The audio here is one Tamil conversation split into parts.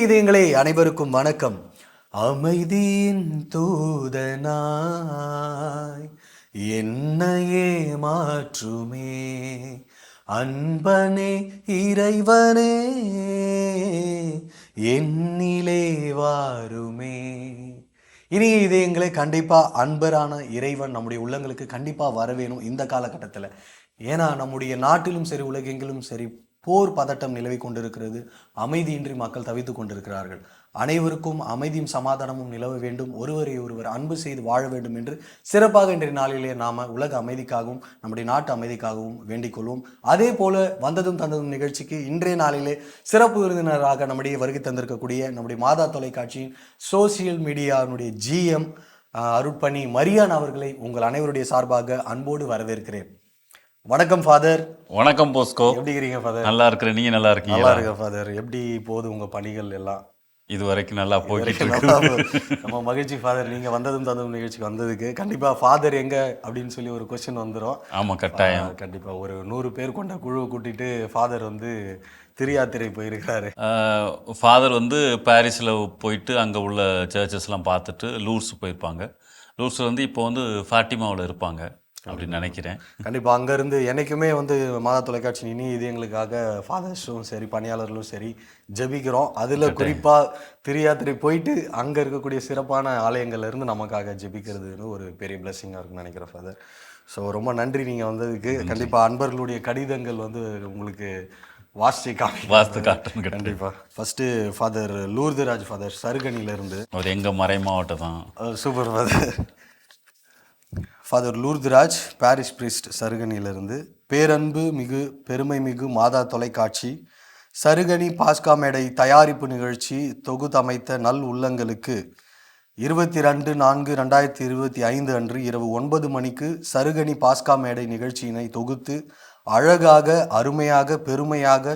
இதயங்களே அனைவருக்கும் வணக்கம். அமைதியின் தூதனாய் என்னையே மாற்றுமே அன்பனே இறைவனே என்னிலே வாருமே. இனி இதயங்களே, கண்டிப்பா அன்பரான இறைவன் நம்முடைய உள்ளங்களுக்கு கண்டிப்பா வரவேணும் இந்த காலகட்டத்தில். ஏன்னா நம்முடைய நாட்டிலும் சரி உலகெங்கிலும் சரி போர் பதட்டம் நிலவி கொண்டிருக்கிறது. அமைதியின்றி மக்கள் தவித்துக் கொண்டிருக்கிறார்கள். அனைவருக்கும் அமைதியும் சமாதானமும் நிலவ வேண்டும், ஒருவரை ஒருவர் அன்பு செய்து வாழ வேண்டும் என்று சிறப்பாக இன்றைய நாளிலே நாம உலக அமைதிக்காகவும் நம்முடைய நாட்டு அமைதிக்காகவும் வேண்டிக் கொள்வோம். அதே போல வந்ததும் தந்ததும் நிகழ்ச்சிக்கு இன்றைய நாளிலே சிறப்பு விருந்தினராக நம்முடைய வருகை தந்திருக்கக்கூடிய நம்முடைய மாதா தொலைக்காட்சியின் சோசியல் மீடியாவுடைய ஜிஎம் அருட்பணி மரியான் அவர்களை உங்கள் அனைவருடைய சார்பாக அன்போடு வரவேற்கிறேன். வணக்கம் ஃபாதர். வணக்கம் போஸ்கோ. எப்படி இருக்கீங்க ஃபாதர்? நல்லா இருக்கிறேன், நீங்க நல்லா இருக்கீங்க? நல்லா இருக்க ஃபாதர். எப்படி போகுது உங்க பணிகள் எல்லாம்? இது வரைக்கும் நல்லா போயிட்டு இருக்கு. நம்ம மகிழ்ச்சி ஃபாதர், நீங்க வந்ததும் தந்ததும் நிகழ்ச்சிக்கு வந்ததுக்கு. கண்டிப்பா ஃபாதர் எங்க அப்படின்னு சொல்லி ஒரு கொஸ்டின் வந்துடும். ஆமா, கட்டாயம். கண்டிப்பா ஒரு 100 பேர் கொண்ட குழுவை கூட்டிட்டு ஃபாதர் திருயாத்திரை போயிருக்கிறாரு. ஃபாதர் பாரிஸில் போயிட்டு அங்கே உள்ள சர்ச்சஸ்லாம் பார்த்துட்டு லூர்ஸ் போயிருப்பாங்க. லூர்ஸ் இப்போ ஃபாட்டிமாவில் இருப்பாங்க அப்படின்னு நினைக்கிறேன். கண்டிப்பாக அங்கேருந்து என்றைக்குமே மாதா தொலைக்காட்சி இனி இதயங்களுக்காக ஃபாதர்ஸும் சரி பணியாளர்களும் சரி ஜெபிக்கிறோம். அதில் குறிப்பாக திருயாத்திரை போயிட்டு அங்கே இருக்கக்கூடிய சிறப்பான ஆலயங்கள்லேருந்து நமக்காக ஜெபிக்கிறதுன்னு ஒரு பெரிய பிளெஸிங்காக இருக்குன்னு நினைக்கிறேன் ஃபாதர். ஸோ ரொம்ப நன்றி நீங்கள் வந்ததுக்கு. கண்டிப்பாக அன்பர்களுடைய கடிதங்கள் உங்களுக்கு வாஸ்து காட்டும். கண்டிப்பாக ஃபஸ்ட்டு ஃபாதர் லூர்துராஜ் ஃபாதர் சருகனிலேருந்து. அவர் எங்கள் மறை மாவட்டம் தான். Super father. Father Lourduraj parish priest சருகனிலிருந்து. பேரன்பு மிகு பெருமை மிகு மாதா தொலைக்காட்சி சருகனி பாஸ்கா மேடை தயாரிப்பு நிகழ்ச்சி தொகுத்தமைத்த நல் உள்ளங்களுக்கு 22/4/2025 அன்று இரவு 9 மணிக்கு சருகனி பாஸ்கா மேடை நிகழ்ச்சியினை தொகுத்து அழகாக அருமையாக பெருமையாக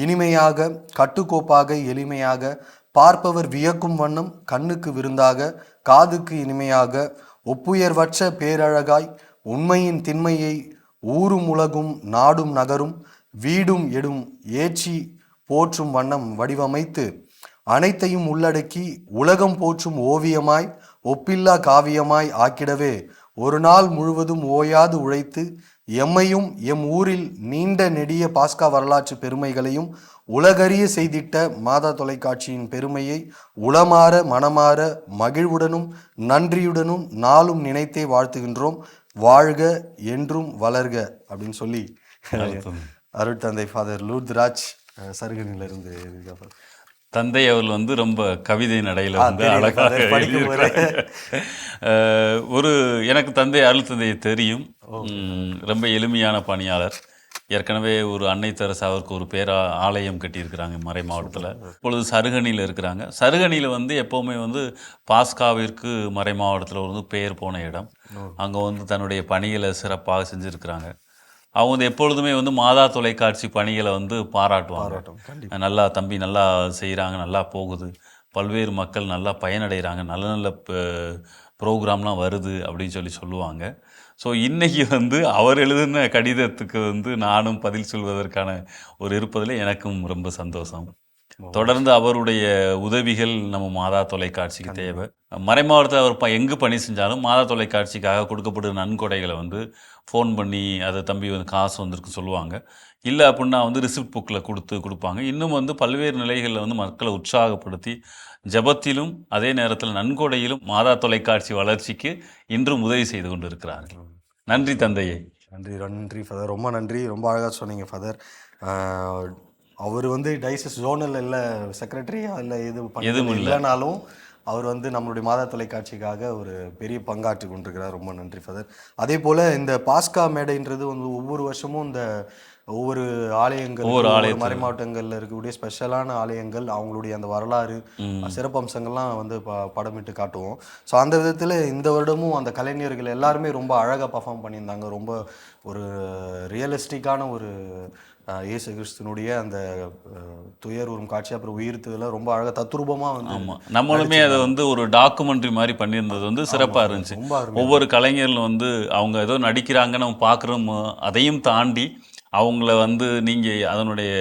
இனிமையாக கட்டுக்கோப்பாக எளிமையாக பார்ப்பவர் வியக்கும் வண்ணம் கண்ணுக்கு விருந்தாக காதுக்கு இனிமையாக ஒப்புயர்வற்ற பேரழகாய் உண்மையின் திண்மையை ஊரும் உலகும் நாடும் நகரும் வீடும் எடும் ஏற்றி போற்றும் வண்ணம் வடிவமைத்து அனைத்தையும் உள்ளடக்கி உலகம் போற்றும் ஓவியமாய் ஒப்பில்லா காவியமாய் ஆக்கிடவே ஒரு நாள் முழுவதும் ஓயாது உழைத்து எம்மையும் எம் ஊரில் நீண்ட நெடிய பாஸ்கா வரலாற்று பெருமைகளையும் உலகறிய செய்திட்ட மாதா தொலைக்காட்சியின் பெருமையை உளமாற மனமாற மகிழ்வுடனும் நன்றியுடனும் நாளும் நினைத்தே வாழ்த்துகின்றோம். வாழ்க என்றும் வளர்க அப்படின்னு சொல்லி அருட்தந்தை ஃபாதர் லூர்துராஜ் சருகனிலிருந்து. தந்தை அவர்கள் ரொம்ப கவிதை நடையில் அழகாக எனக்கு தந்தை அருள் தந்தையை தெரியும். ரொம்ப எளிமையான பணியாளர். ஏற்கனவே ஒரு அன்னை தெரசா அவருக்கு ஒரு ஆலயம் கட்டியிருக்கிறாங்க மறை மாவட்டத்தில். இப்பொழுது சருகனியில் இருக்கிறாங்க. சருகனியில் எப்போவுமே பாஸ்காவிற்கு மறை மாவட்டத்தில் பெயர் போன இடம். அங்கே தன்னுடைய பணிகளை சிறப்பாக செஞ்சுருக்கிறாங்க. அவங்க எப்பொழுதுமே மாதா தொலைக்காட்சி பணிகளை பாராட்டுவாங்க. நல்லா தம்பி நல்லா செய்கிறாங்க, நல்லா போகுது, பல்வேறு மக்கள் நல்லா பயனடைகிறாங்க, நல்ல நல்ல ப்ரோக்ராம்லாம் வருது அப்படின்னு சொல்லுவாங்க. ஸோ இன்றைக்கி அவர் எழுதின கடிதத்துக்கு நானும் பதில் சொல்வதற்கான ஒரு இருப்பதில் எனக்கும் ரொம்ப சந்தோஷம். தொடர்ந்து அவருடைய உதவிகள் நம்ம மாதா தொலைக்காட்சிக்கு தேவை. மறைமாவட்டத்தில் அவர் எங்கு பணி செஞ்சாலும் மாதா தொலைக்காட்சிக்காக கொடுக்கப்படுற நன்கொடைகளை ஃபோன் பண்ணி அதை தம்பி காசு வந்திருக்கு சொல்லுவாங்க. இல்லை அப்படின்னா ரிசிப்ட் புக்கில் கொடுப்பாங்க. இன்னும் பல்வேறு நிலைகளில் மக்களை உற்சாகப்படுத்தி ஜபத்திலும் அதே நேரத்தில் நன்கொடையிலும் மாதா தொலைக்காட்சி வளர்ச்சிக்கு இன்றும் உதவி செய்து கொண்டு இருக்கிறார்கள். நன்றி தந்தையே. நன்றி ஃபாதர், ரொம்ப நன்றி. ரொம்ப அழகாக சொன்னீங்க ஃபாதர். அவர் டைசஸ் ஜோனல் இல்லை செக்ரட்டரியா இல்லை எதுவும் இல்லைனாலும் அவர் நம்மளுடைய மாதா தொலைக்காட்சிக்காக ஒரு பெரிய பங்காற்றி கொண்டிருக்கிறார். ரொம்ப நன்றி ஃபாதர். அதே போல் இந்த பாஸ்கா மேடைன்றது ஒவ்வொரு வருஷமும் இந்த ஒவ்வொரு ஆலயங்கள் மறை மாவட்டங்களில் இருக்கக்கூடிய ஸ்பெஷலான ஆலயங்கள் அவங்களுடைய அந்த வரலாறு சிறப்பம்சங்கள்லாம் படமிட்டு காட்டுவோம். ஸோ அந்த விதத்தில் இந்த வருடமும் அந்த கலைஞர்கள் எல்லாருமே ரொம்ப அழகாக பர்ஃபார்ம் பண்ணியிருந்தாங்க. ரொம்ப ஒரு ரியலிஸ்டிக்கான ஒரு இயேசு கிறிஸ்துனுடைய அந்த துயர் காட்சி அப்புறம் உயிர்த்ததில் ரொம்ப அழகாக தத்ரூபமாக நம்மளுமே அதை ஒரு டாக்குமெண்ட்ரி மாதிரி பண்ணியிருந்தது சிறப்பாக இருந்துச்சு. ஒவ்வொரு கலைஞர்களும் அவங்க ஏதோ நடிக்கிறாங்கன்னு நம்ம பார்க்குறோம். அதையும் தாண்டி அவங்கள வந்து நீங்கள் அதனுடைய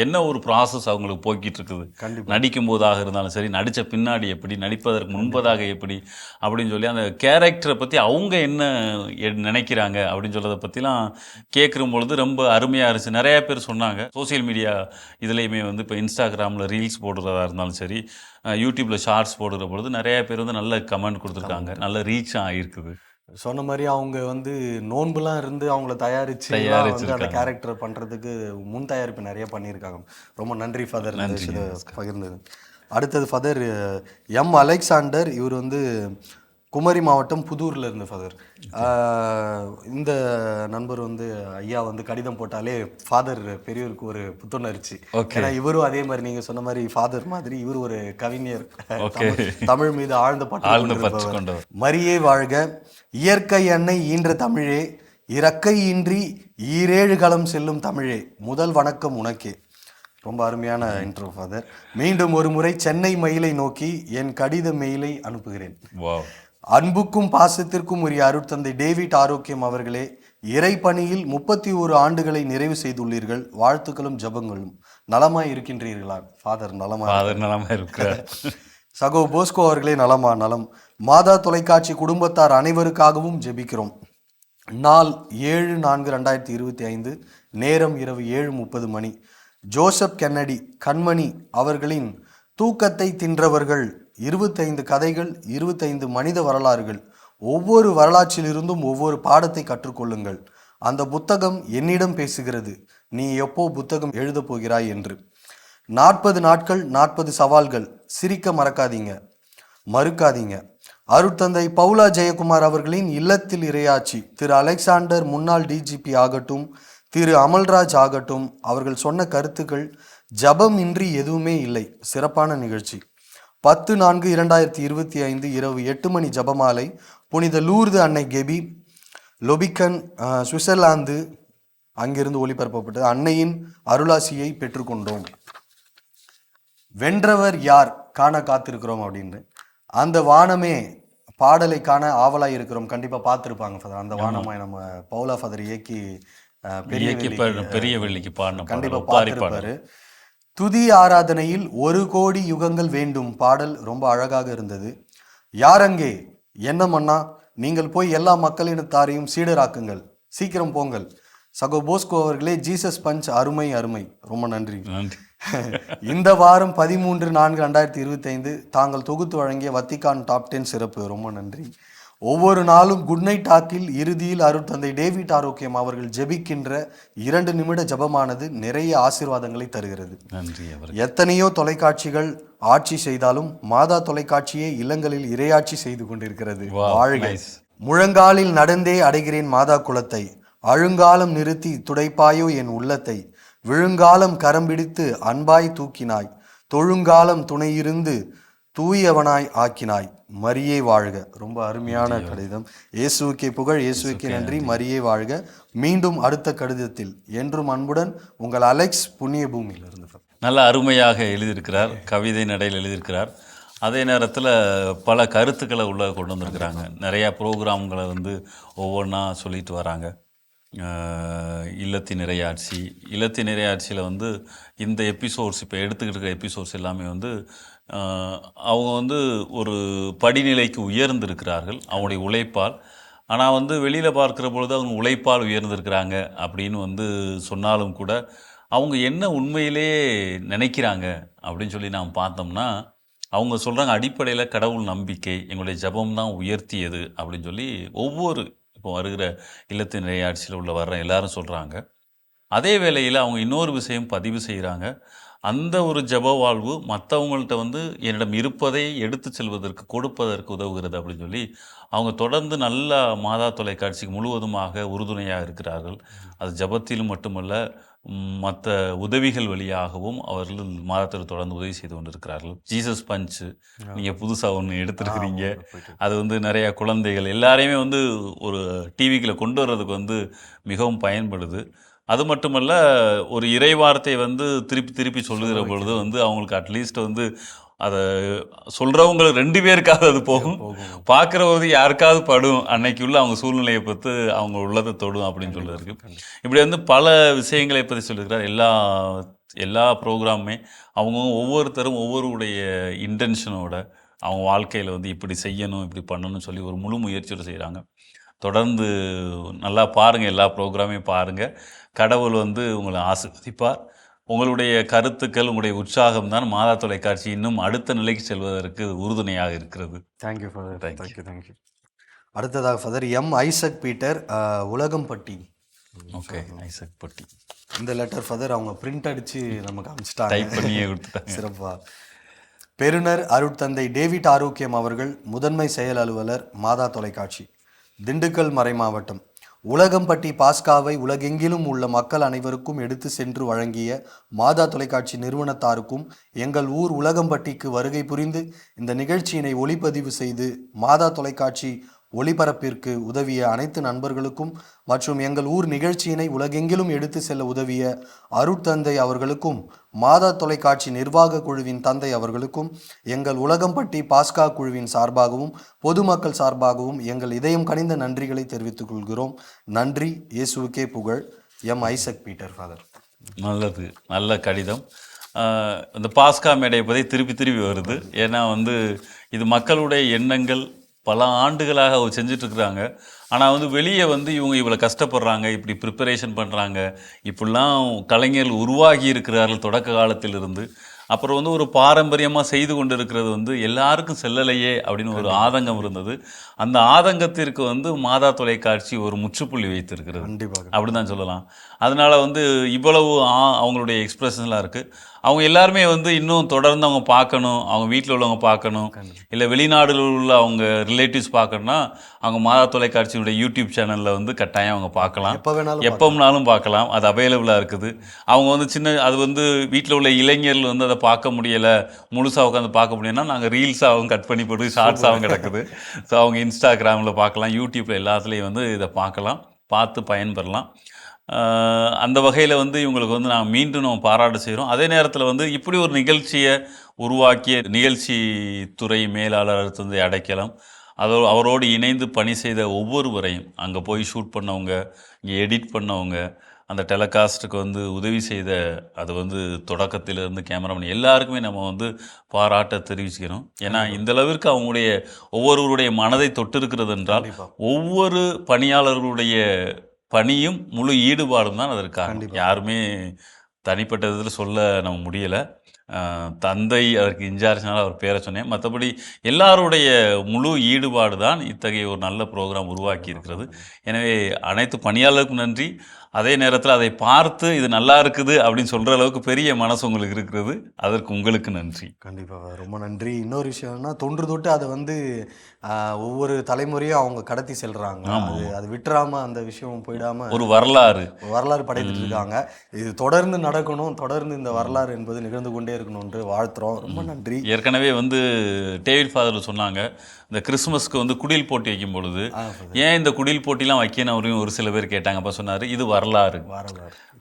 என்ன ஒரு ப்ராசஸ் அவங்களுக்கு போய்கிட்டு இருக்குது, கண்டிப்பா நடிக்கும் போதாக இருந்தாலும் சரி, நடித்த பின்னாடி எப்படி, நடிப்பதற்கு முன்பதாக எப்படி அப்படின்னு சொல்லி அந்த கேரக்டரை பற்றி அவங்க என்ன நினைக்கிறாங்க அப்படின்னு சொல்கிறத பற்றிலாம் கேட்குற பொழுது ரொம்ப அருமையாக இருந்துச்சு. நிறையா பேர் சொன்னாங்க. சோசியல் மீடியா இதுலேயுமே வந்து இப்போ இன்ஸ்டாகிராமில் ரீல்ஸ் போடுறதா இருந்தாலும் சரி, யூடியூப்பில் ஷார்ட்ஸ் போடுற பொழுது நிறையா பேர் வந்து நல்ல கமெண்ட் கொடுத்துருக்காங்க, நல்ல ரீச் ஆகிருக்குது. சொன்ன மாதிரி அவங்க வந்து நோன்புலாம் இருந்து அவங்கள தயாரிச்சு வந்து அந்த தயாரிச்சிருக்காங்க. கேரக்டர் பண்றதுக்கு முன் தயாரிப்பு நிறைய பண்ணியிருக்காங்க. ரொம்ப நன்றி ஃபாதர் இந்த நன்றி. விஷயத்தை பகிர்ந்தது. அடுத்தது ஃபாதர் எம் அலெக்சாண்டர். இவர் வந்து குமரி மாவட்டம் புதூர்ல இருந்து ஃபாதர். இந்த நண்பர் வந்து ஐயா வந்து கடிதம் போட்டாலே ஃபாதர் பெரியவருக்கு ஒரு புத்துணர்ச்சி. ஓகே. ஏன்னா இவரும் அதே மாதிரி நீங்க சொன்ன மாதிரி ஃபாதர் மாதிரி இவர் ஒரு கவிஞர். ஓகே. தமிழ் மீது ஆழ்ந்த பற்று ஆழ்ந்த பற்று கொண்டிருப்பவர். கொண்டவர். மரியே வாழ்க, இயற்கை அன்னை ஈன்ற தமிழே, இறக்கை இன்றி ஈரேழு களம் செல்லும் தமிழே, முதல் வணக்கம் உனக்கே. ரொம்ப அருமையான இன்ட்ரோ ஃபாதர். மீண்டும் ஒரு முறை சென்னை மயிலை நோக்கி என் கடித மெயிலை அனுப்புகிறேன். வாவ். அன்புக்கும் பாசத்திற்கும் உரிய அருட்தந்தை டேவிட் ஆரோக்கியம் அவர்களே, இறைப்பணியில் 31 ஆண்டுகளை நிறைவு செய்துள்ளீர்கள். வாழ்த்துக்களும் ஜெபங்களும். நலமாய் இருக்கின்றீர்களா? ஃபாதர் நலமா? ஃபாதர் நலமாக இருக்கிறார். சகோ போஸ்கோ அவர்களே நலமா? நலம். மாதா தொலைக்காட்சி குடும்பத்தார் அனைவருக்காகவும் ஜெபிக்கிறோம். நாள் 7/4/2025, நேரம் இரவு 7:30 ஜோசப் கென்னடி கண்மணி அவர்களின் தூக்கத்தை தின்றவர்கள், 25 கதைகள், 25 மனித வரலாறுகள். ஒவ்வொரு வரலாற்றிலிருந்தும் ஒவ்வொரு பாடத்தை கற்றுக்கொள்ளுங்கள். அந்த புத்தகம் என்னிடம் பேசுகிறது. நீ எப்போ புத்தகம் எழுதப் போகிறாய் என்று. 40 நாட்கள் 40 சவால்கள். சிரிக்க மறுக்காதீங்க. அருட்தந்தை பவுலா ஜெயக்குமார் அவர்களின் இல்லத்தில் இறையாட்சி. திரு அலெக்சாண்டர் முன்னாள் டிஜிபி ஆகட்டும், திரு அமல்ராஜ் ஆகட்டும், அவர்கள் சொன்ன கருத்துக்கள் ஜபம் இன்றி எதுவுமே இல்லை. சிறப்பான நிகழ்ச்சி. 10/4/2025 இரவு 8 ஜபமாலை. புனித லூர்து அன்னை கெபி, லொபிக்கன், சுவிட்சர்லாந்து, அங்கிருந்து ஒளிபரப்பப்பட்டது. அன்னையின் அருளாசியை பெற்றுக்கொண்டோம். வென்றவர் யார் காண காத்திருக்கிறோம் அப்படின்னு. அந்த வானமே பாடலை காண ஆவலாய் இருக்கிறோம். கண்டிப்பா பார்த்துருப்பாங்க ஃபாதர். அந்த வானமாய் நம்ம பவுலா ஃபாதர் இயக்கி பெரிய வெள்ளிக்கு பாடின கண்டிப்பா பாடல், ஒப்பாரி பாடல். பார்த்திருப்பாரு. துதி ஆராதனையில் 1 கோடி யுகங்கள் வேண்டும் பாடல் ரொம்ப அழகாக இருந்தது. யாரங்கே என்ன மன்னா, நீங்கள் போய் எல்லா மக்களினத்தாரையும் சீடராக்குங்கள், சீக்கிரம் போங்கள். சகோ போஸ்கோ அவர்களே, ஜீசஸ் பஞ்ச் அருமை. ரொம்ப நன்றி. இந்த வாரம் 13/4/2025 தாங்கள் தொகுத்து வழங்கிய வத்திக்கான் டாப் 10 சிறப்பு. ரொம்ப நன்றி. ஒவ்வொரு நாளும் குட் நைட் டாக்கில் இறுதியில் அருட்தந்தை டேவிட் ஆரோக்கியம் அவர்கள் ஜெபிக்கின்ற 2 நிமிட ஜபமானது நிறைய ஆசீர்வாதங்களை தருகிறது. நன்றி. எத்தனையோ தொலைக்காட்சிகள் ஆட்சி செய்தாலும் மாதா தொலைக்காட்சியே இல்லங்களில் இறையாட்சி செய்து கொண்டிருக்கிறது. வாழ்க. முழங்காலில் நடந்தே அடைகிறேன் மாதா குலத்தை, அழுங்காலம் நிறுத்தி துடைப்பாயோ என் உள்ளத்தை, விழுங்காலம் கரம் பிடித்து அன்பாய் தூக்கினாய், தொழுங்காலம் துணையிருந்து தூயவனாய் ஆக்கினாய், மரியே வாழ்க. ரொம்ப அருமையான கடிதம். இயேசுவுக்கே புகழ், இயேசுவுக்கே நன்றி, மரியே வாழ்க. மீண்டும் அடுத்த கடிதத்தில். என்றும் அன்புடன் உங்கள் அலெக்ஸ், புண்ணிய பூமியிலிருந்து. நல்ல அருமையாக எழுதியிருக்கிறார், கவிதை நடையில் எழுதியிருக்கிறார். அதே நேரத்தில் பல கருத்துக்களை உள்ள கொண்டு வந்திருக்கிறாங்க. நிறையா ப்ரோக்ராம்களை வந்து ஒவ்வொன்றா சொல்லிட்டு வராங்க. இல்லத்தின் இறையாட்சியில் வந்து இந்த எபிசோட்ஸ், இப்போ எடுத்துக்கிட்டு இருக்கிற எபிசோட்ஸ் எல்லாமே வந்து அவங்க வந்து ஒரு படிநிலைக்கு உயர்ந்திருக்கிறார்கள் அவங்களுடைய உழைப்பால். ஆனால் வந்து வெளியில் பார்க்குற பொழுது அவங்க உழைப்பால் உயர்ந்திருக்கிறாங்க அப்படின்னு வந்து சொன்னாலும் கூட அவங்க என்ன உண்மையிலே நினைக்கிறாங்க அப்படின்னு சொல்லி நாம் பார்த்தோம்னா, அவங்க சொல்கிறாங்க, அடிப்படையில் கடவுள் நம்பிக்கை எங்களுடைய ஜபம் தான் உயர்த்தியது அப்படின்னு சொல்லி ஒவ்வொரு இப்போ வருகிற இல்லத்தின் இறையாட்சியில் உள்ள வர்ற எல்லாரும் சொல்கிறாங்க. அதே வேளையில் அவங்க இன்னொரு விஷயம் பதிவு செய்கிறாங்க. அந்த ஒரு ஜப வாழ்வு மற்றவங்கள்ட்ட வந்து என்னிடம் இருப்பதை எடுத்து செல்வதற்கு, கொடுப்பதற்கு உதவுகிறது அப்படின்னு சொல்லி அவங்க தொடர்ந்து நல்ல மாதா தொலைக்காட்சிக்கு முழுவதுமாக உறுதுணையாக இருக்கிறார்கள். அது ஜபத்திலும் மட்டுமல்ல, மற்ற உதவிகள் வழியாகவும் அவர்கள் மாதத்தில் தொடர்ந்து உதவி செய்து கொண்டிருக்கிறார்கள். ஜீசஸ் பஞ்சு நீங்கள் புதுசாக ஒன்று எடுத்துருக்கிறீங்க. அது வந்து நிறையா குழந்தைகள் எல்லாரையுமே வந்து ஒரு டிவிக்குள்ளே கொண்டு வர்றதுக்கு வந்து மிகவும் பயன்படுது. அது மட்டுமல்ல, ஒரு இறைவார்த்தை வந்து திருப்பி திருப்பி சொல்லுகிற பொழுது வந்து அவங்களுக்கு அட்லீஸ்ட் வந்து அதை சொல்கிறவங்களுக்கு 2 பேருக்காவது அது போகும், பார்க்குறவங்க யாருக்காவது படும், அன்னைக்கு உள்ள அவங்க சூழ்நிலையை பார்த்து அவங்க உள்ளதை தொடும் அப்படின்னு சொல்லியிருக்கு. இப்படி வந்து பல விஷயங்களை பற்றி சொல்லியிருக்கிறார். எல்லா ப்ரோக்ராமுமே அவங்கவுங்க ஒவ்வொருத்தரும் ஒவ்வொருடைய இன்டென்ஷனோட அவங்க வாழ்க்கையில் வந்து இப்படி செய்யணும் இப்படி பண்ணணும்னு சொல்லி ஒரு முழு முயற்சியோடு செய்கிறாங்க. தொடர்ந்து நல்லா பாருங்கள், எல்லா ப்ரோக்ராமையும் பாருங்கள். கடவுள் வந்து உங்களை ஆசீர்வதிப்பார். உங்களுடைய கருத்துக்கள், உங்களுடைய உற்சாகம் தான் மாதா தொலைக்காட்சி இன்னும் அடுத்த நிலைக்கு செல்வதற்கு உறுதுணையாக இருக்கிறது. Thank you father. தேங்க்யூ. அடுத்ததாக father Isaac Peter, Ulagampatti. Okay, Isaac பட்டி. இந்த லெட்டர் ஃபாதர் அவங்க பிரிண்ட் அடித்து நமக்கு அனுப்பிச்சிட்டாங்க, டைப் பண்ணியே கொடுத்துட்டாங்க. சிறப்பாக. பெருனர் அருட்தந்தை டேவிட் ஆரோக்கியம் அவர்கள், முதன்மை செயல் அலுவலர், மாதா தொலைக்காட்சி, திண்டுக்கல் மறைமாவட்டம். உலகம்பட்டி பாஸ்காவை உலகெங்கிலும் உள்ள மக்கள் அனைவருக்கும் எடுத்து சென்று வழங்கிய மாதா தொலைக்காட்சி நிறுவனத்தாருக்கும் எங்கள் ஊர் உலகம்பட்டிக்கு வருகை புரிந்து இந்த நிகழ்ச்சியினை ஒளிப்பதிவு செய்து மாதா தொலைக்காட்சி ஒளிபரப்பிற்கு உதவிய அனைத்து நண்பர்களுக்கும் மற்றும் எங்கள் ஊர் நிகழ்ச்சியினை உலகெங்கிலும் எடுத்து செல்ல உதவிய அருட்தந்தை அவர்களுக்கும் மாதா தொலைக்காட்சி நிர்வாக குழுவின் தந்தை அவர்களுக்கும் எங்கள் உலகம்பட்டி பாஸ்கா குழுவின் சார்பாகவும் பொதுமக்கள் சார்பாகவும் எங்கள் இதயம் கனிந்த நன்றிகளை தெரிவித்துக் கொள்கிறோம். நன்றி, இயேசுவுக்கே புகழ். Isaac Peter father. நல்லது, நல்ல கடிதம். இந்த பாஸ்கா மேடையை பற்றி திருப்பி வருது. ஏன்னா வந்து இது மக்களுடைய எண்ணங்கள், பல ஆண்டுகளாக அவர் செஞ்சிட்ருக்குறாங்க. ஆனால் வந்து வெளியே வந்து இவங்க இவ்வளோ கஷ்டப்படுறாங்க, இப்படி ப்ரிப்பரேஷன் பண்ணுறாங்க, இப்படிலாம் கலைஞர்கள் உருவாகி இருக்கிறார்கள் தொடக்க காலத்திலிருந்து. அப்புறம் வந்து ஒரு பாரம்பரியமாக செய்து கொண்டு இருக்கிறது வந்து எல்லாருக்கும் செல்லலையே அப்படின்னு ஒரு ஆதங்கம் இருந்தது. அந்த ஆதங்கத்திற்கு வந்து மாதா தொலைக்காட்சி ஒரு முற்றுப்புள்ளி வைத்திருக்கிறது, அப்படி தான் சொல்லலாம். அதனால் வந்து இவ்வளவு அவங்களுடைய எக்ஸ்பிரஷன்லாம் இருக்குது. அவங்க எல்லாருமே வந்து இன்னும் தொடர்ந்து அவங்க பார்க்கணும், அவங்க வீட்டில் உள்ளவங்க பார்க்கணும், இல்லை வெளிநாடுகளில் உள்ள அவங்க ரிலேட்டிவ்ஸ் பார்க்கணுன்னா அவங்க மாதா தொலைக்காட்சியினுடைய யூடியூப் சேனலில் வந்து கட்டாயம் அவங்க பார்க்கலாம், எப்போ வேணாலும் பார்க்கலாம். அது அவைலபிளாக இருக்குது. அவங்க வந்து அது வந்து வீட்டில் உள்ள இளைஞர்கள் வந்து அதை பார்க்க முடியலை, முழுசாக உட்காந்து பார்க்க முடியும்னா நாங்கள் ரீல்ஸாகவும் கட் பண்ணி போட்டு ஷார்ட்ஸாகவும் கிடக்குது. ஸோ அவங்க இன்ஸ்டாகிராமில் பார்க்கலாம், யூடியூப்பில் எல்லாத்துலேயும் வந்து இதை பார்க்கலாம், பார்த்து பயன்பெறலாம். அந்த வகையில் வந்து இவங்களுக்கு வந்து நான் மீண்டும் நம்ம பாராட்டு செய்கிறோம். அதே நேரத்தில் வந்து இப்படி ஒரு நிகழ்ச்சியை உருவாக்கிய நிகழ்ச்சி துறை மேலாளர் தந்தை அடைக்கலம், அவரோடு இணைந்து பணி செய்த ஒவ்வொருவரையும், அங்கே போய் ஷூட் பண்ணவங்க, இங்கே எடிட் பண்ணவங்க, அந்த டெலகாஸ்ட்டுக்கு வந்து உதவி செய்த, அது வந்து தொடக்கத்திலிருந்து கேமராமேன் எல்லாருக்குமே நம்ம வந்து பாராட்ட தெரிவிச்சுக்கிறோம். ஏன்னா இந்த அளவிற்கு அவங்களுடைய ஒவ்வொருவருடைய மனதை தொட்டிருக்கிறது என்றால் ஒவ்வொரு பணியாளர்களுடைய பணியும் முழு ஈடுபாடும் தான் அதற்காக. யாருமே தனிப்பட்ட விதத்தில் சொல்ல நம்ம முடியலை. தந்தை அதற்கு இன்சார்ஜ்னால அவர் பேரை சொன்னேன். மற்றபடி எல்லாருடைய முழு ஈடுபாடு தான் இத்தகைய ஒரு நல்ல ப்ரோக்ராம் உருவாக்கி இருக்கிறது. எனவே அனைத்து பணியாளருக்கும் நன்றி. அதே நேரத்தில் அதை பார்த்து இது நல்லா இருக்குது அப்படின்னு சொல்கிற அளவுக்கு பெரிய மனசு உங்களுக்கு இருக்கிறது, அதற்கு உங்களுக்கு நன்றி. கண்டிப்பாக, ரொம்ப நன்றி. இன்னொரு விஷயம்னா தொன்று தொட்டு அதை வந்து ஒவ்வொரு தலைமுறையும் அவங்க கடத்தி செல்றாங்க. அது விட்டுறாமல் அந்த விஷயம் போயிடாமல் ஒரு வரலாறு படைத்துட்டு இருக்காங்க. இது தொடர்ந்து நடக்கணும், தொடர்ந்து இந்த வரலாறு என்பது நிகழ்ந்து கொண்டே இருக்கணும்னு வாழ்த்துறோம். ரொம்ப நன்றி. ஏற்கனவே வந்து டேவிட் ஃபாதர் சொன்னாங்க, இந்த கிறிஸ்மஸ்க்கு வந்து குடில் போட்டி வைக்கும் பொழுது ஏன் இந்த குடில் போட்டிலாம் வைக்கணும் ஒரு சில பேர் கேட்டாங்க. அப்போ சொன்னார், இது வரலாறு.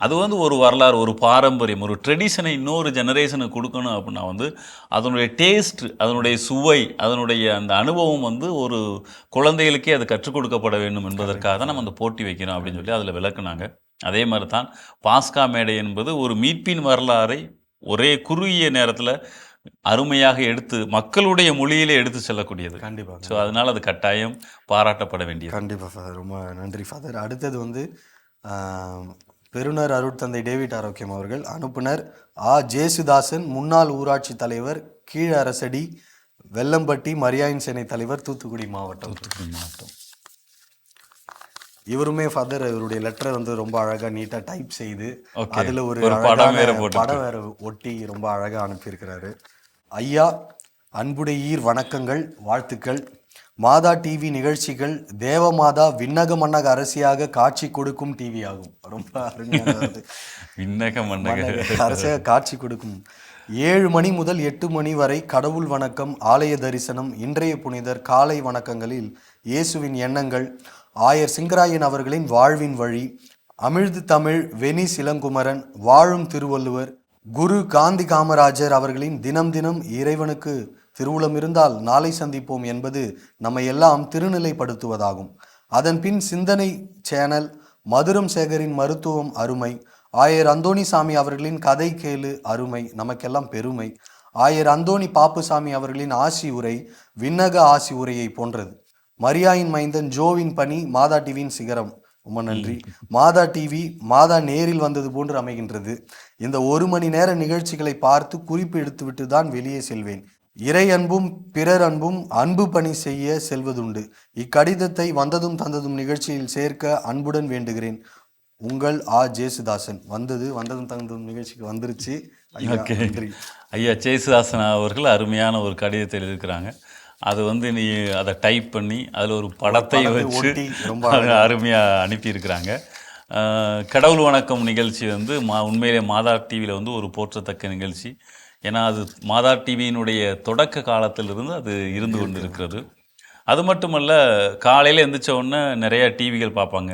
அது வந்து ஒரு வரலாறு, ஒரு பாரம்பரியம், ஒரு ட்ரெடிஷனை இன்னொரு ஜெனரேஷனுக்கு கொடுக்கணும் அப்படின்னா வந்து அதனுடைய டேஸ்ட், அதனுடைய சுவை, அதனுடைய அந்த அனுபவம் வந்து ஒரு குழந்தைகளுக்கே அது கற்றுக் கொடுக்கப்பட வேண்டும் என்பதற்காக தான் நம்ம அந்த போட்டி வைக்கணும் அப்படின்னு சொல்லி அதில் விளக்குனாங்க. அதே மாதிரி தான் பாஸ்கா மேடை என்பது ஒரு மீட்பின் வரலாறை ஒரே குறுகிய நேரத்தில் அருமையாக எடுத்து மக்களுடைய மொழியிலே எடுத்து செல்லக்கூடியது. கண்டிப்பாக. ஸோ அதனால் அது கட்டாயம் பாராட்டப்பட வேண்டியது. கண்டிப்பாக ஃபாதர், ரொம்ப நன்றி ஃபாதர். அடுத்தது வந்து பெருனர் அருட்தந்தை டேவிட் ஆரோக்கியம் அவர்கள், அனுப்புனர் ஜேசுதாசன், முன்னாள் ஊராட்சி தலைவர், கீழரசடி, வெள்ளம்பட்டி மரியாயின் சேனை தலைவர், தூத்துக்குடி மாவட்டம். இவருமே ஃபாதர் இவருடைய லெட்டரை வந்து ரொம்ப அழகாக நீட்டாக டைப் செய்து அதில் ஒரு படம் வேற ஒட்டி ரொம்ப அழகாக அனுப்பியிருக்கிறாரு. ஐயா, அன்புடையீர் வணக்கங்கள், வாழ்த்துக்கள். மாதா டிவி நிகழ்ச்சிகள் தேவமாதா விண்ணக மன்னக அரசியாக காட்சி கொடுக்கும் டிவி ஆகும். ரொம்ப அருமையானது. விண்ணக மன்னக அரசியாக காட்சி கொடுக்கும். 7 மணி முதல் 8 மணி வரை கடவுள் வணக்கம், ஆலய தரிசனம், இன்றைய புனிதர், காலை வணக்கங்களில் இயேசுவின் எண்ணங்கள், ஆயர் சிங்கராயன் அவர்களின் வாழ்வின் வழி, அமிழ்து தமிழ், வெனிஸ் இளங்குமரன், வாழும் திருவள்ளுவர், குரு காந்தி காமராஜர் அவர்களின் தினம் தினம் இறைவனுக்கு திருவுளம் இருந்தால் நாளை சந்திப்போம் என்பது நம்மை எல்லாம் திருநிலைப்படுத்துவதாகும். அதன் பின் சிந்தனை சேனல், மதுரம் சேகரின் மருத்துவம் அருமை, ஆயர் அந்தோணிசாமி அவர்களின் கதை கேளு அருமை, நமக்கெல்லாம் பெருமை, ஆயர் அந்தோணி பாப்புசாமி அவர்களின் ஆசி உரை விண்ணக ஆசி உரையை போன்றது. மரியாயின் மைந்தன் ஜோவின் பணி மாதா டிவியின் சிகரம். ரொம்ப நன்றி. மாதா டிவி மாதா நேரில் வந்தது போன்று அமைகின்றது. இந்த 1 மணி நேர நிகழ்ச்சிகளை பார்த்து குறிப்பு எடுத்துவிட்டு தான் வெளியே செல்வேன். இறை அன்பும் பிறர் அன்பும் அன்பு பணி செய்ய செல்வதுண்டு. இக்கடிதத்தை வந்ததும் தந்ததும் நிகழ்ச்சியில் சேர்க்க அன்புடன் வேண்டுகிறேன். உங்கள் ஜேசுதாசன். வந்ததும் தந்ததும் நிகழ்ச்சிக்கு வந்துருச்சு. ஐயா, ஓகே. நன்றி. ஐயா ஜேசுதாசன் அவர்கள் அருமையான ஒரு கடிதத்தை எழுதியிருக்கிறாங்க. அது வந்து நீ அதை டைப் பண்ணி அதில் ஒரு படத்தை வச்சு ஒட்டி ரொம்ப அருமையாக அனுப்பியிருக்கிறாங்க. கடவுள் வணக்கம் நிகழ்ச்சி வந்து உண்மையிலே மாதா டிவியில் வந்து ஒரு போற்றத்தக்க நிகழ்ச்சி. ஏன்னா அது மாதா டிவியினுடைய தொடக்க காலத்திலிருந்து அது இருந்து கொண்டு இருக்கிறது. அது மட்டுமல்ல, காலையில் எந்திரிச்ச உடனே நிறையா டிவிகள் பார்ப்பாங்க.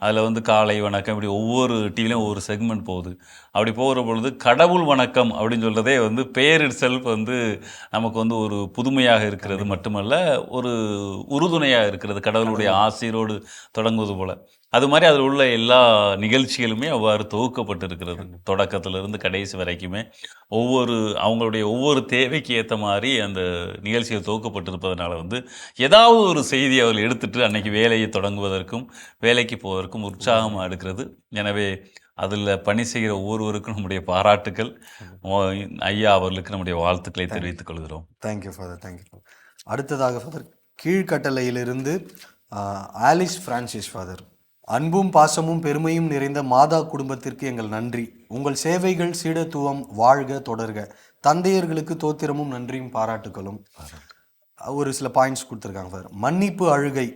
அதில் வந்து காலை வணக்கம், இப்படி ஒவ்வொரு டிவிலையும் ஒவ்வொரு செக்மெண்ட் போகுது. அப்படி போகிற பொழுது கடவுள் வணக்கம் அப்படின்னு சொல்கிறதே வந்து பேர் இட் செல்ஃப் வந்து நமக்கு வந்து ஒரு புதுமையாக இருக்கிறது மட்டுமல்ல, ஒரு உறுதுணையாக இருக்கிறது. கடவுளுடைய ஆசீரோடு தொடங்குவது போல் அது மாதிரி அதில் உள்ள எல்லா நிகழ்ச்சிகளுமே அவ்வாறு தொகுக்கப்பட்டிருக்கிறது. தொடக்கத்திலிருந்து கடைசி வரைக்குமே அவங்களுடைய ஒவ்வொரு தேவைக்கு ஏற்ற மாதிரி அந்த நிகழ்ச்சிகள் தொகுக்கப்பட்டிருப்பதனால வந்து ஏதாவது ஒரு செய்தி அவர்கள் எடுத்துட்டு அன்னைக்கு வேலையை தொடங்குவதற்கும் வேலைக்கு போவதற்கும் உற்சாகமாக எடுக்கிறது. எனவே அதில் பணி செய்கிற ஒவ்வொருவருக்கும் நம்முடைய பாராட்டுக்கள். ஐயா அவர்களுக்கு நம்முடைய வாழ்த்துக்களை தெரிவித்துக் கொள்கிறோம். Thank you father, thank you. அடுத்ததாக ஃபாதர், கீழ்கட்டளையிலிருந்து ஆலிஸ் பிரான்சிஸ் ஃபாதர். அன்பும் பாசமும் பெருமையும் நிறைந்த மாதா குடும்பத்திற்கு எங்கள் நன்றி. உங்கள் சேவைகள் சீடத்துவம் வாழ்க தொடர்க. தந்தையர்களுக்கு தோத்திரமும் நன்றியும் பாராட்டுகளும். ஒரு சில பாயிண்ட்ஸ் கொடுத்துருக்காங்க ஃபாதர். மன்னிப்பு அழுகை,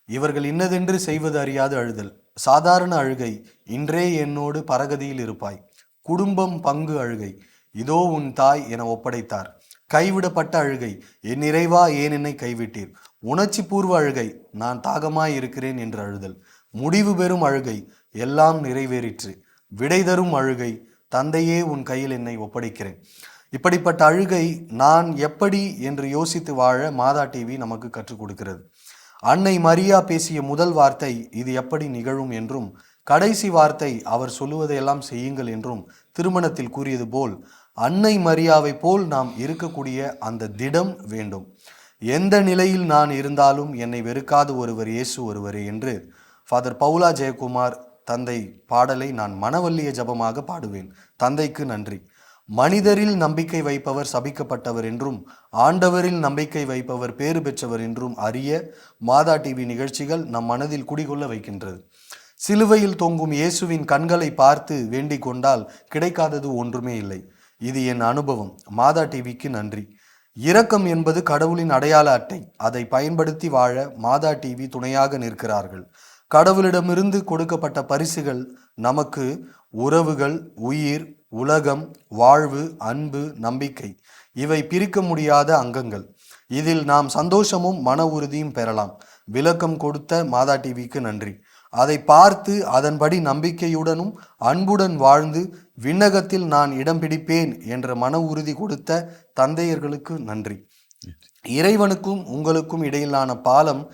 இவர்கள் இன்னதென்று செய்வது அறியாது அழுதல். சாதாரண அழுகை, இன்றே என்னோடு பரகதியில் இருப்பாய். குடும்பம் பங்கு அழுகை, இதோ உன் தாய் என ஒப்படைத்தார். கைவிடப்பட்ட அழுகை, என் இறைவா ஏன் என்னை கைவிட்டீர். உணர்ச்சி பூர்வ அழுகை, நான் தாகமாய் இருக்கிறேன் என்று அழுதல். முடிவு பெறும் அழுகை, எல்லாம் நிறைவேறிற்று. விடை தரும் அழுகை, தந்தையே உன் கையில் என்னை ஒப்படைக்கிறேன். இப்படிப்பட்ட அழுகை நான் எப்படி என்று யோசித்து வாழ மாதா டிவி நமக்கு கற்றுக் கொடுக்கிறது. அன்னை மரியா பேசிய முதல் வார்த்தை இது எப்படி நிகழும் என்றும், கடைசி வார்த்தை அவர் சொல்லுவதையெல்லாம் செய்யுங்கள் என்றும் திருமணத்தில் கூறியது போல் அன்னை மரியாவை போல் நாம் இருக்கக்கூடிய அந்த திடம் வேண்டும். எந்த நிலையில் நான் இருந்தாலும் என்னை வெறுக்காத ஒருவர் இயேசு ஒருவரே என்று ஃபாதர் பவுலா ஜெயக்குமார் தந்தை பாடலை நான் மனவல்லிய ஜபமாக பாடுவேன். தந்தைக்கு நன்றி. மனிதரில் நம்பிக்கை வைப்பவர் சபிக்கப்பட்டவர் என்றும், ஆண்டவரில் நம்பிக்கை வைப்பவர் பேறு பெற்றவர் என்றும் அறிய மாதா டிவி நிகழ்ச்சிகள் நம் மனதில் குடிகொள்ள வைக்கின்றது. சிலுவையில் தொங்கும் இயேசுவின் கண்களை பார்த்து வேண்டிக் கொண்டால் கிடைக்காதது ஒன்றுமே இல்லை. இது என் அனுபவம். மாதா டிவிக்கு நன்றி. இரக்கம் என்பது கடவுளின் அடையாள அட்டை. அதை பயன்படுத்தி வாழ மாதா டிவி துணையாக நிற்கிறார்கள். கடவுளிடமிருந்து கொடுக்கப்பட்ட பரிசுகள் நமக்கு உறவுகள், உயிர், உலகம், வாழ்வு, அன்பு, நம்பிக்கை. இவை பிரிக்க முடியாத அங்கங்கள். இதில் நாம் சந்தோஷமும் மன உறுதியும் பெறலாம். விளக்கம் கொடுத்த மாதா டிவிக்கு நன்றி. அதை பார்த்து அதன்படி நம்பிக்கையுடனும் அன்புடன் வாழ்ந்து விண்ணகத்தில் நான் இடம் பிடிப்பேன் என்ற மன உறுதி கொடுத்த தந்தையர்களுக்கு நன்றி. இறைவனுக்கும் உங்களுக்கும் இடையிலான பாலம்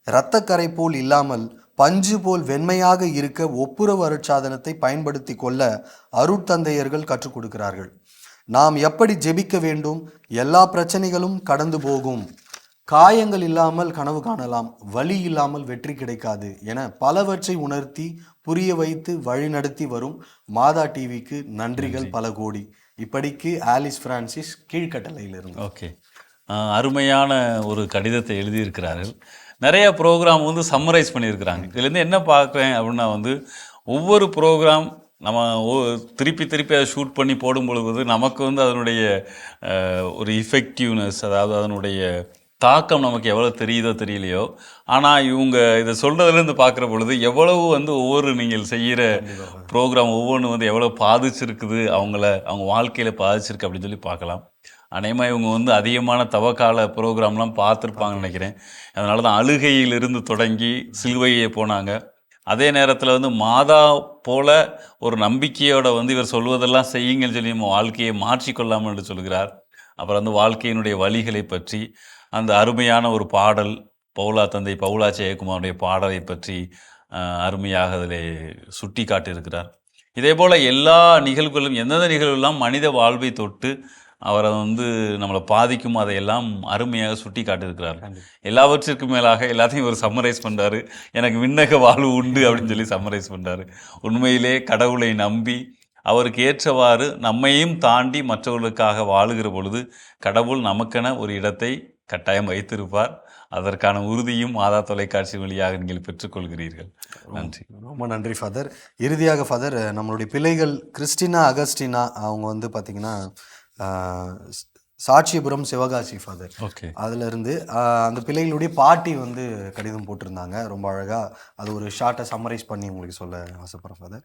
இரத்தக்கரை போல் இல்லாமல் பஞ்சு போல் வெண்மையாக இருக்க ஒப்புரவு அருட்சாதனத்தை பயன்படுத்தி கொள்ள அருட்தந்தையர்கள் கற்றுக் கொடுக்கிறார்கள். நாம் எப்படி ஜெபிக்க வேண்டும், எல்லா பிரச்சனைகளும் கடந்து போகும், காயங்கள் இல்லாமல் கனவு காணலாம், வலி இல்லாமல் வெற்றி கிடைக்காது என பலவற்றை உணர்த்தி புரிய வைத்து வழிநடத்தி வரும் மாதா டிவிக்கு நன்றிகள் பல கோடி. இப்படிக்கு ஆலிஸ் பிரான்சிஸ், கீழ்கட்டளையிலிருந்து. ஓகே, அருமையான ஒரு கடிதத்தை எழுதியிருக்கிறார்கள். நிறைய ப்ரோக்ராம் வந்து சம்மரைஸ் பண்ணியிருக்கிறாங்க. இதுலேருந்து என்ன பார்க்குறேன் அப்படின்னா வந்து ஒவ்வொரு ப்ரோக்ராம் நம்ம திருப்பி அதை ஷூட் பண்ணி போடும் பொழுது நமக்கு வந்து அதனுடைய ஒரு இஃபெக்டிவ்னஸ், அதாவது அதனுடைய தாக்கம் நமக்கு எவ்வளோ தெரியுதோ தெரியலையோ, ஆனால் இவங்க இதை சொல்கிறதுலேருந்து பார்க்குற பொழுது எவ்வளவு வந்து ஒவ்வொரு நீங்கள் செய்கிற ப்ரோக்ராம் ஒவ்வொன்றும் வந்து எவ்வளோ பாதிச்சிருக்குது, அவங்க வாழ்க்கையில் பாதிச்சிருக்கு அப்படின்னு சொல்லி பார்க்கலாம். அநேகமாக இவங்க வந்து அதிகமான தவக்கால ப்ரோக்ராம்லாம் பார்த்துருப்பாங்கன்னு நினைக்கிறேன். அதனால தான் அழுகையிலிருந்து தொடங்கி சிலுவையை போனாங்க. அதே நேரத்தில் வந்து மாதா போல ஒரு நம்பிக்கையோட வந்து இவர் சொல்வதெல்லாம் செய்யுங்கன்னு சொல்லி நம்ம வாழ்க்கையை மாற்றிக்கொள்ளாமல் என்று சொல்கிறார். அப்புறம் வந்து வாழ்க்கையினுடைய வழிகளை பற்றி அந்த அருமையான ஒரு பாடல் தந்தை பவுலா ஜெயக்குமாருடைய பாடலை பற்றி அருமையாக அதில் சுட்டி காட்டியிருக்கிறார். இதே போல் எல்லா நிகழ்வுகளும் எந்தெந்த நிகழ்வுலாம் மனித வாழ்வை தொட்டு அவரை வந்து நம்மளை பாதிக்கும் அதையெல்லாம் அருமையாக சுட்டி காட்டியிருக்கிறார். எல்லாவற்றிற்கும் மேலாக எல்லாத்தையும் ஒரு சம்மரைஸ் பண்ணுறாரு. எனக்கு விண்ணக வாழ்வு உண்டு அப்படின்னு சொல்லி சம்மரைஸ் பண்ணுறாரு. உண்மையிலே கடவுளை நம்பி அவருக்கு ஏற்றவாறு நம்மையும் தாண்டி மற்றவர்களுக்காக வாழுகிற பொழுது கடவுள் நமக்கென ஒரு இடத்தை கட்டாயம் வைத்திருப்பார். அதற்கான உறுதியும் மாதா தொலைக்காட்சி வழியாக நீங்கள் பெற்றுக்கொள்கிறீர்கள். நன்றி, ரொம்ப நன்றி ஃபாதர். இறுதியாக ஃபாதர், நம்மளுடைய பிள்ளைகள் கிறிஸ்டினா அகஸ்டினா அவங்க வந்து பார்த்தீங்கன்னா சாட்சிபுரம் சிவகாசி ஃபாதர். ஓகே. அதுலேருந்து அந்த பிள்ளைகளுடைய பாட்டி வந்து கடிதம் போட்டிருந்தாங்க. ரொம்ப அழகாக அது ஒரு ஷார்ட்டை சம்மரைஸ் பண்ணி உங்களுக்கு சொல்ல ஆசைப்படுறேன் ஃபாதர்.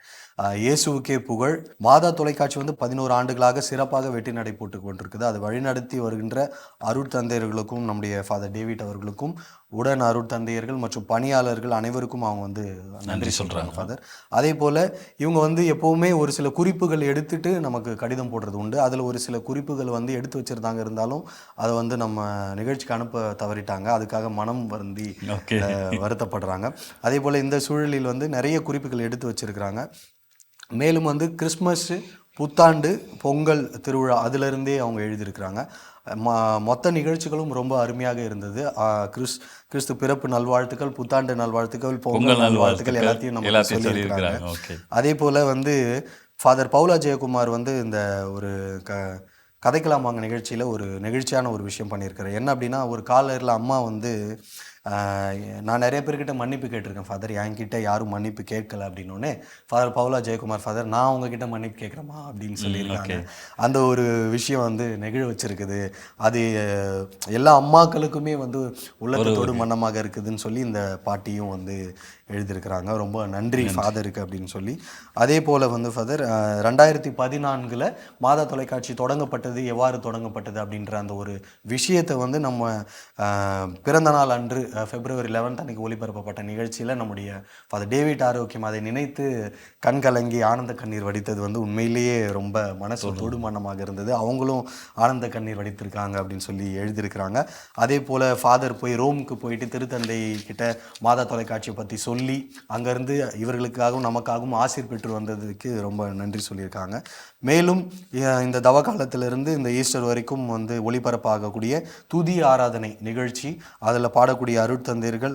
இயேசுவுக்கே புகழ். மாதா தொலைக்காட்சி வந்து 11 ஆண்டுகளாக சிறப்பாக வெற்றி நடை போட்டு கொண்டிருக்குது. அது வழிநடத்தி வருகின்ற அருட்தந்தையர்களுக்கும் நம்முடைய ஃபாதர் டேவிட் அவர்களுக்கும் உடன் அருட்தந்தையர்கள் மற்றும் பணியாளர்கள் அனைவருக்கும் அவங்க வந்து நன்றி சொல்கிறாங்க ஃபாதர். அதே போல் இவங்க வந்து எப்போவுமே ஒரு சில குறிப்புகள் எடுத்துட்டு நமக்கு கடிதம் போடுறது உண்டு. அதில் ஒரு சில குறிப்புகள் வந்து எடுத்து வச்சுருந்தாங்க, இருந்தாலும் அதை வந்து நம்ம நிகழ்ச்சிக்கு அனுப்ப தவறிட்டாங்க. அதுக்காக மனம் வருந்தி வருத்தப்படுறாங்க. அதே போல் இந்த சூழலில் வந்து நிறைய குறிப்புகள் எடுத்து வச்சுருக்கிறாங்க. மேலும் வந்து கிறிஸ்மஸ்ஸு, புத்தாண்டு, பொங்கல் திருவிழா அதிலிருந்தே அவங்க எழுதியிருக்கிறாங்க. மொத்த நிகழ்ச்சிகளும் ரொம்ப அருமையாக இருந்தது. கிறிஸ்து பிறப்பு நல்வாழ்த்துக்கள், புத்தாண்டு நல்வாழ்த்துக்கள், பொங்கல் நல்வாழ்த்துக்கள் எல்லாத்தையும் நம்ம சொல்லியிருக்கிறாங்க. அதே போல் வந்து ஃபாதர் பவுலா ஜெயக்குமார் வந்து இந்த ஒரு கதைக்கலாம் வாங்க நிகழ்ச்சியில் ஒரு நெகிழ்ச்சியான ஒரு விஷயம் பண்ணியிருக்கிறேன். என்ன அப்படின்னா, ஒரு காலரில் அம்மா வந்து நான் நிறைய பேர்கிட்ட மன்னிப்பு கேட்டிருக்கேன் ஃபாதர், என்கிட்ட யாரும் மன்னிப்பு கேட்கல அப்படின்னோடனே ஃபாதர் பவுலா ஜெயக்குமார் ஃபாதர், நான் உங்ககிட்ட மன்னிப்பு கேட்குறேம்மா அப்படின்னு சொல்லியிருக்காங்க. அந்த ஒரு விஷயம் வந்து நெகிழ வச்சிருக்குது. அது எல்லா அம்மாக்களுக்குமே வந்து உள்ளத்தோடு மன்னமாக இருக்குதுன்னு சொல்லி இந்த பாட்டியும் வந்து எழுதியிருக்கிறாங்க. ரொம்ப நன்றி ஃபாதருக்கு அப்படின்னு சொல்லி. அதே போல் வந்து ஃபாதர் 2014 மாதா தொலைக்காட்சி தொடங்கப்பட்டது, எவ்வாறு தொடங்கப்பட்டது அப்படின்ற அந்த ஒரு விஷயத்தை வந்து நம்ம பிறந்த நாள் அன்று February 11 அன்னைக்கு ஒளிபரப்பப்பட்ட நிகழ்ச்சியில் நம்முடைய ஃபாதர் டேவிட் ஆரோக்கியம் அதை நினைத்து கண்கலங்கி ஆனந்த கண்ணீர் வடித்தது வந்து உண்மையிலேயே ரொம்ப மனசு தொடுமனமாக இருந்தது. அவங்களும் ஆனந்த கண்ணீர் வடித்திருக்காங்க அப்படின்னு சொல்லி எழுதியிருக்கிறாங்க. அதே போல் ஃபாதர் போய் ரோமுக்கு போயிட்டு திருத்தந்தை கிட்ட மாதா தொலைக்காட்சியை பற்றி சொல்லி அங்கேருந்து இவர்களுக்காகவும் நமக்காகவும் ஆசீர் பெற்று வந்ததுக்கு ரொம்ப நன்றி சொல்லியிருக்காங்க. மேலும் இந்த தவ காலத்திலிருந்து இந்த ஈஸ்டர் வரைக்கும் வந்து ஒளிபரப்பாகக்கூடிய துதி ஆராதனை நிகழ்ச்சி, அதில் பாடக்கூடிய அருட்தந்தையர்கள்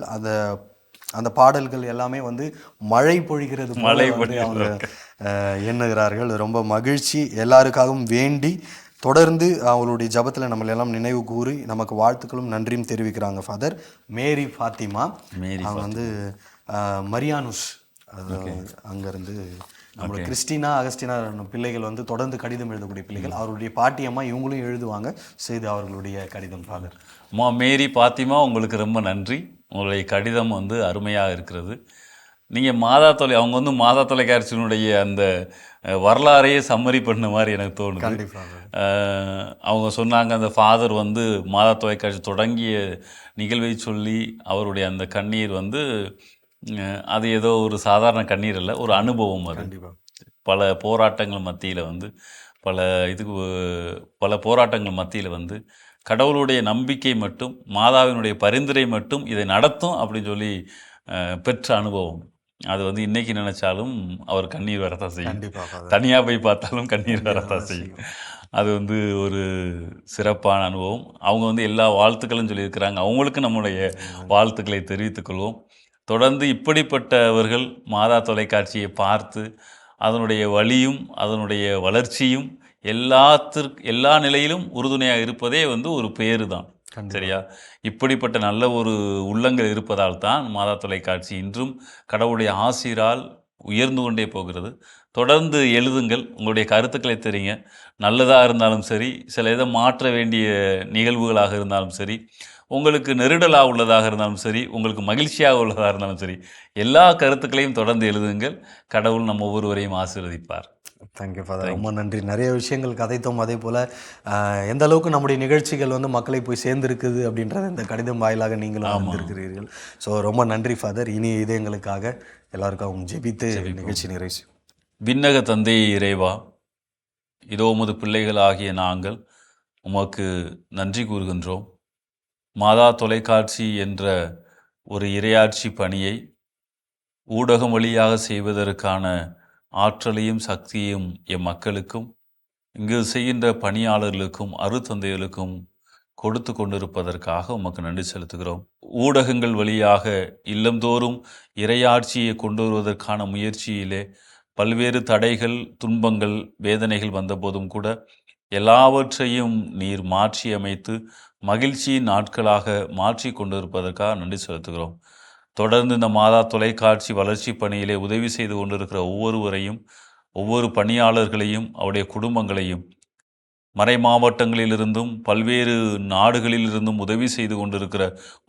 அந்த பாடல்கள் எல்லாமே வந்து மழை பொழிகிறது அவங்க எண்ணுகிறார்கள். ரொம்ப மகிழ்ச்சி. எல்லாருக்காகவும் வேண்டி தொடர்ந்து அவங்களுடைய ஜபத்தில் நம்மளெல்லாம் நினைவு கூறி நமக்கு வாழ்த்துக்களும் நன்றியும் தெரிவிக்கிறாங்க ஃபாதர். மேரி ஃபாத்திமா அவங்க வந்து மரியானுஸ் அங்கேருந்து நம்மளோட கிறிஸ்டினா அகஸ்டினா பிள்ளைகள் வந்து தொடர்ந்து கடிதம் எழுதக்கூடிய பிள்ளைகள். அவருடைய பாட்டியம்மா இவங்களும் எழுதுவாங்க செய்து அவர்களுடைய கடிதம் ஃபாதர். மேரி பாத்திமா, உங்களுக்கு ரொம்ப நன்றி. உங்களுடைய கடிதம் வந்து அருமையாக இருக்கிறது. நீங்கள் அவங்க வந்து மாதா தொலைக்காட்சியினுடைய அந்த வரலாறையே சம்மரி பண்ண மாதிரி எனக்கு தோணுது. கண்டிப்பாக அவங்க சொன்னாங்க, அந்த ஃபாதர் வந்து மாதா தொலைக்காட்சி தொடங்கிய நிகழ்வை சொல்லி அவருடைய அந்த கண்ணீர் வந்து அது ஏதோ ஒரு சாதாரண கண்ணீர் இல்லை, ஒரு அனுபவம். அது பல போராட்டங்கள் மத்தியில் வந்து பல போராட்டங்கள் மத்தியில் வந்து கடவுளுடைய நம்பிக்கை மட்டும், மாதாவினுடைய பரிந்துரை மட்டும் இதை நடத்தும் அப்படின்னு சொல்லி பெற்ற அனுபவம். அது வந்து இன்றைக்கி நினச்சாலும் அவர் கண்ணீர் வரத்தான் செய்யும். தனியாக போய் பார்த்தாலும் கண்ணீர் வரத்தான் செய்யும். அது வந்து ஒரு சிறப்பான அனுபவம். அவங்க வந்து எல்லா வாழ்த்துக்களும் சொல்லியிருக்கிறாங்க. அவங்களுக்கு நம்முடைய வாழ்த்துக்களை தெரிவித்துக்கொள்வோம். தொடர்ந்து இப்படிப்பட்டவர்கள் மாதா தொலைக்காட்சியை பார்த்து அதனுடைய வழியும் அதனுடைய வளர்ச்சியும் எல்லா நிலையிலும் உறுதுணையாக இருப்பதே வந்து ஒரு பேரு தான். சரியா? இப்படிப்பட்ட நல்ல ஒரு உள்ளங்கள் இருப்பதால் தான் மாதா தொலைக்காட்சி இன்றும் கடவுளுடைய ஆசீரால் உயர்ந்து கொண்டே போகிறது. தொடர்ந்து எழுதுங்கள், உங்களுடைய கருத்துக்களை தெரியுங்க. நல்லதாக இருந்தாலும் சரி, சில இதை மாற்ற வேண்டிய நிகழ்வுகளாக இருந்தாலும் சரி, உங்களுக்கு நெருடலாக உள்ளதாக இருந்தாலும் சரி, உங்களுக்கு மகிழ்ச்சியாக உள்ளதாக இருந்தாலும் சரி, எல்லா கருத்துக்களையும் தொடர்ந்து எழுதுங்கள். கடவுள் நம்ம ஒவ்வொருவரையும் ஆசீர்வதிப்பார். தேங்க்யூ ஃபாதர், ரொம்ப நன்றி. நிறைய விஷயங்கள் கதைத்தோம். அதே போல் எந்த அளவுக்கு நம்முடைய நிகழ்ச்சிகள் வந்து மக்களை போய் சேர்ந்துருக்குது அப்படின்றத இந்த கடிதம் வாயிலாக நீங்களும் வந்திருக்கிறீர்கள். ஸோ ரொம்ப நன்றி ஃபாதர். இனி இதயங்களுக்காக எல்லாருக்கும் ஜெபித்து நிகழ்ச்சி நிறைவு. விண்ணக தந்தை இறைவா, இதோ உமது பிள்ளைகள் ஆகிய நாங்கள் உமக்கு நன்றி கூறுகின்றோம். மாதா தொலைக்காட்சி என்ற ஒரு இறையாட்சி பணியை ஊடகம் வழியாக செய்வதற்கான ஆற்றலையும் சக்தியும் எம் மக்களுக்கும் இங்கு செய்கின்ற பணியாளர்களுக்கும் அருத்தந்தைகளுக்கும் கொடுத்து கொண்டிருப்பதற்காக உமக்கு நன்றி செலுத்துகிறோம். ஊடகங்கள் வழியாக இல்லந்தோறும் இறையாட்சியை கொண்டு வருவதற்கான முயற்சியிலே பல்வேறு தடைகள், துன்பங்கள், வேதனைகள் வந்தபோதும் கூட எல்லாவற்றையும் நீர் மாற்றி அமைத்து மகிழ்ச்சியின் நாட்களாக மாற்றி கொண்டிருப்பதற்காக நன்றி செலுத்துகிறோம். தொடர்ந்து இந்த மாதா தொலைக்காட்சி வளர்ச்சி பணியிலே உதவி செய்து கொண்டிருக்கிற ஒவ்வொருவரையும், ஒவ்வொரு பணியாளர்களையும், அவருடைய குடும்பங்களையும், மறை மாவட்டங்களிலிருந்தும் பல்வேறு நாடுகளிலிருந்தும் உதவி செய்து கொண்டிருக்கிற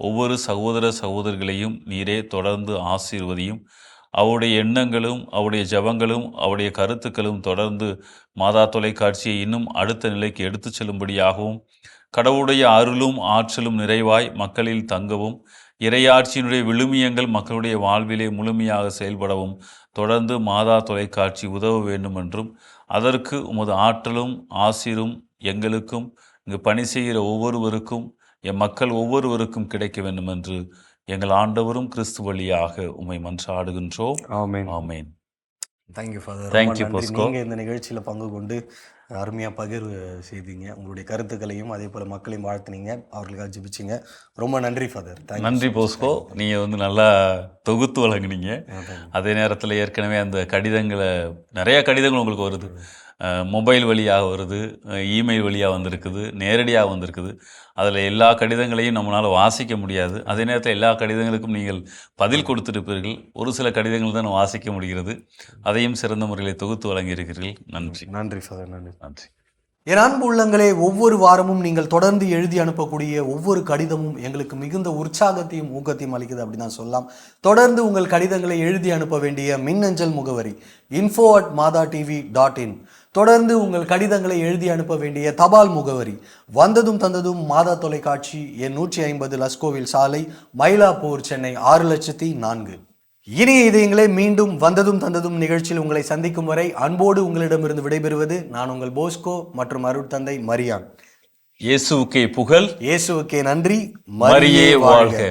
ஒவ்வொரு சகோதர சகோதரிகளையும் நீரே தொடர்ந்து ஆசீர்வதியும். அவருடைய எண்ணங்களும், அவருடைய ஜெபங்களும், அவருடைய கருத்துக்களும் தொடர்ந்து மாதா தொலைக்காட்சியை இன்னும் அடுத்த நிலைக்கு எடுத்து செல்லும்படியாகவும், கடவுளுடைய அருளும் ஆற்றலும் நிறைவாய் மக்களில் தங்கவும், இறையாட்சியினுடைய விழுமியங்கள் மக்களுடைய வாழ்விலே முழுமையாக செயல்படவும் தொடர்ந்து மாதா தொலைக்காட்சி உதவ வேண்டும் என்றும், அதற்கு உமது ஆற்றலும் ஆசிரும் எங்களுக்கும் இங்கு பணி செய்கிற ஒவ்வொருவருக்கும், என் மக்கள் ஒவ்வொருவருக்கும் கிடைக்க வேண்டும் என்று எங்கள் ஆண்டவரும் கிறிஸ்து வழியாக உம்மை மன்றாடுகின்றோம். ஆமென். ஆமென். Thank you father. Thank you Bosco. நீங்கள் இந்த நிகழ்ச்சியில் பங்கு கொண்டு அருமையாக பகிர்வு செய்தீங்க. உங்களுடைய கருத்துக்களையும் அதே போல் மக்களையும் வாழ்த்துனீங்க, அவர்களுக்காக ஜெபிச்சிங்க. ரொம்ப நன்றி ஃபாதர். நன்றி போஸ்கோ. நீங்கள் வந்து நல்லா தொகுத்து வழங்குனீங்க. அதே நேரத்தில் ஏற்கனவே அந்த கடிதங்களை, நிறைய கடிதங்கள் உங்களுக்கு வருது, மொபைல் வழியாக வருது, இமெயில் வழியாக வந்திருக்குது, நேரடியாக வந்திருக்குது. அதில் எல்லா கடிதங்களையும் நம்மளால் வாசிக்க முடியாது. அதே நேரத்தில் எல்லா கடிதங்களுக்கும் நீங்கள் பதில் கொடுத்திருப்பீர்கள். ஒரு சில கடிதங்கள் தான் வாசிக்க முடிகிறது. அதையும் சிறந்த முறையில் தொகுத்து வழங்கியிருக்கிறீர்கள். நன்றி. நன்றி ஃபாதர். நன்றி. நன்றி. என் அன்பு உள்ளங்களே, ஒவ்வொரு வாரமும் நீங்கள் தொடர்ந்து எழுதி அனுப்பக்கூடிய ஒவ்வொரு கடிதமும் எங்களுக்கு மிகுந்த உற்சாகத்தையும் ஊக்கத்தையும் அளிக்குது அப்படி தான் சொல்லலாம். தொடர்ந்து உங்கள் கடிதங்களை எழுதி அனுப்ப வேண்டிய மின்னஞ்சல் முகவரி info@madatv.in. தொடர்ந்து உங்கள் கடிதங்களை எழுதி அனுப்ப வேண்டிய தபால் முகவரி வந்ததும் தந்ததும் மாதா தொலைக்காட்சி, எண் 150 லஸ்கோவில் சாலை, மயிலாப்பூர், சென்னை 6004. இனிய இதயங்களே, மீண்டும் வந்ததும் தந்ததும் நிகழ்ச்சியில் உங்களை சந்திக்கும் வரை அன்போடு உங்களிடமிருந்து விடைபெறுவது நான் உங்கள் போஸ்கோ மற்றும் அருட்தந்தை மரியான். இயேசுவுக்கே புகழ், இயேசுவுக்கே நன்றி, மரியே வாழ்க.